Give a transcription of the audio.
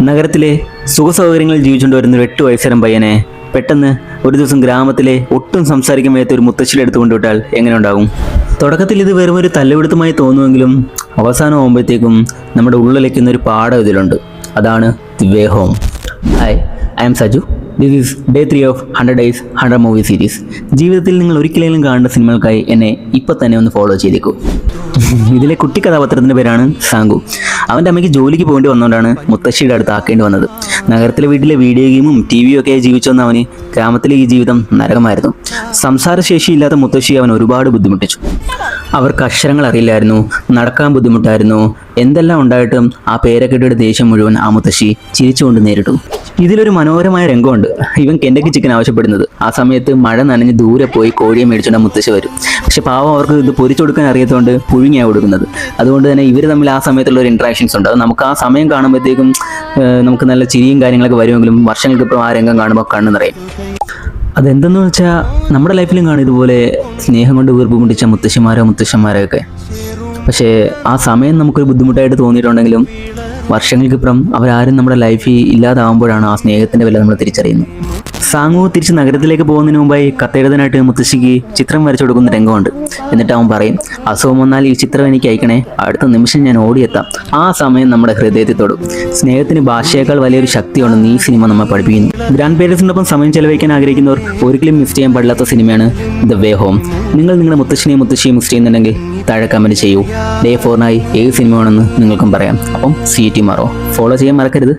നഗരത്തിലെ സുഖസൗകര്യങ്ങളിൽ ജീവിച്ചുകൊണ്ട് വരുന്ന ഒരു 8 വയസ്സുകാരൻ പയ്യനെ പെട്ടെന്ന് ഒരു ദിവസം ഗ്രാമത്തിലെ ഒട്ടും സംസാരിക്കാൻ വയ്യാത്ത ഒരു മുത്തശ്ശിയുടെ അടുത്ത് കൊണ്ടുവിട്ടാൽ എങ്ങനെ ഉണ്ടാകും? തുടക്കത്തിൽ ഇത് വെറും ഒരു തല്ലുപിടുത്തമായി തോന്നുമെങ്കിലും അവസാനം ആകുമ്പോഴത്തേക്കും നമ്മുടെ ഉള്ളിലേക്കുന്ന ഒരു പാഠം ഇതിലുണ്ട്. അതാണ് the way home. Hi, I M Saju. This is day 3 of 100 Days 100 movie series. ജീവിതത്തിൽ നിങ്ങൾ ഒരിക്കലെങ്കിലും കാണേണ്ട സിനിമകൾക്കായി എന്നെ ഇപ്പം തന്നെ ഒന്ന് ഫോളോ ചെയ്തേക്കൂ. ഇതിലെ കുട്ടി കഥാപാത്രത്തിൻ്റെ പേരാണ് സാങ്കു. അവൻ്റെ അമ്മയ്ക്ക് ജോലിക്ക് പോകേണ്ടി വന്നുകൊണ്ടാണ് മുത്തശ്ശിയുടെ അടുത്ത് ആക്കേണ്ടി വന്നത്. നഗരത്തിലെ വീട്ടിലെ വീഡിയോ ഗെയിമും ടിവിയും ഒക്കെ ജീവിച്ചു വന്ന അവന് ഗ്രാമത്തിലെ ഈ ജീവിതം നരകമായിരുന്നു. സംസാരശേഷിയില്ലാത്ത മുത്തശ്ശി അവൻ ഒരുപാട് ബുദ്ധിമുട്ടിച്ചു. അവർക്ക് അക്ഷരങ്ങൾ അറിയില്ലായിരുന്നു, നടക്കാൻ ബുദ്ധിമുട്ടായിരുന്നു. എന്തെല്ലാം ഉണ്ടായിട്ടും ആ പേരക്കെട്ടിയുടെ ദേഷ്യം മുഴുവൻ ആ മുത്തശ്ശി ചിരിച്ചുകൊണ്ട് നേരിട്ടു. ഇതിലൊരു മനോഹരമായ രംഗമുണ്ട്. ഇവൻ കെൻഡക്കി ചിക്കൻ ആവശ്യപ്പെടുന്നത്. ആ സമയത്ത് മഴ നനഞ്ഞ് ദൂരെ പോയി കോഴിയെ മേടിച്ചുകൊണ്ട് മുത്തശ്ശി വരും. പക്ഷെ പാവം അവർക്ക് ഇത് പൊരിച്ചു കൊടുക്കാൻ അറിയാത്തതുകൊണ്ട് പുഴുങ്ങിയാണ് കൊടുക്കുന്നത്. അതുകൊണ്ട് തന്നെ ഇവർ തമ്മിൽ ആ സമയത്തുള്ള ഒരു ഇൻട്രാക്ഷൻസ് ഉണ്ട്. അത് നമുക്ക് ആ സമയം കാണുമ്പോഴത്തേക്കും നമുക്ക് നല്ല ചിരിയും കാര്യങ്ങളൊക്കെ വരുമെങ്കിലും വർഷങ്ങൾക്കിപ്പോൾ ആ രംഗം കാണുമ്പോൾ കണ്ണ് നിറയും. അതെന്തെന്ന് വെച്ചാൽ നമ്മുടെ ലൈഫിലും കാണും ഇതുപോലെ സ്നേഹം കൊണ്ട് വീർപ്പ് മുട്ടിച്ച മുത്തശ്ശന്മാരൊക്കെ. പക്ഷേ ആ സമയം നമുക്കൊരു ബുദ്ധിമുട്ടായിട്ട് തോന്നിയിട്ടുണ്ടെങ്കിലും വർഷങ്ങൾക്കിപ്പുറം അവരാരും നമ്മുടെ ലൈഫിൽ ഇല്ലാതാവുമ്പോഴാണ് ആ സ്നേഹത്തിൻ്റെ വില നമ്മൾ തിരിച്ചറിയുന്നത്. സാങ്ങു തിരിച്ച് നഗരത്തിലേക്ക് പോകുന്നതിന് മുമ്പായി കത്തെഴുതാനായിട്ട് മുത്തശ്ശിക്ക് ചിത്രം വരച്ചു കൊടുക്കുന്ന രംഗമുണ്ട്. എന്നിട്ട് അവൻ പറയും, അസുഖം വന്നാൽ ഈ ചിത്രം എനിക്ക് അയക്കണേ, അടുത്ത നിമിഷം ഞാൻ ഓടിയെത്താം. ആ സമയം നമ്മുടെ ഹൃദയത്തിൽ തൊടും. സ്നേഹത്തിന് ഭാഷയേക്കാൾ വലിയൊരു ശക്തിയുണ്ടെന്ന് ഈ സിനിമ നമ്മെ പഠിപ്പിക്കുന്നു. ഗ്രാൻഡ് പേരൻസിനൊപ്പം സമയം ചെലവഴിക്കാൻ ആഗ്രഹിക്കുന്നവർ ഒരിക്കലും മിസ് ചെയ്യാൻ പാടില്ലാത്ത സിനിമയാണ് ദ വേ ഹോം. നിങ്ങൾ നിങ്ങളുടെ മുത്തശ്ശിയും മിസ് ചെയ്യുന്നുണ്ടെങ്കിൽ താഴെ കമൻറ്റ് ചെയ്യൂ. ഡേ 4 ഏത് സിനിമയാണെന്ന് നിങ്ങൾക്കും പറയാം. അപ്പം സീ ടുമോറോ ഫോളോ ചെയ്യാൻ മറക്കരുത്.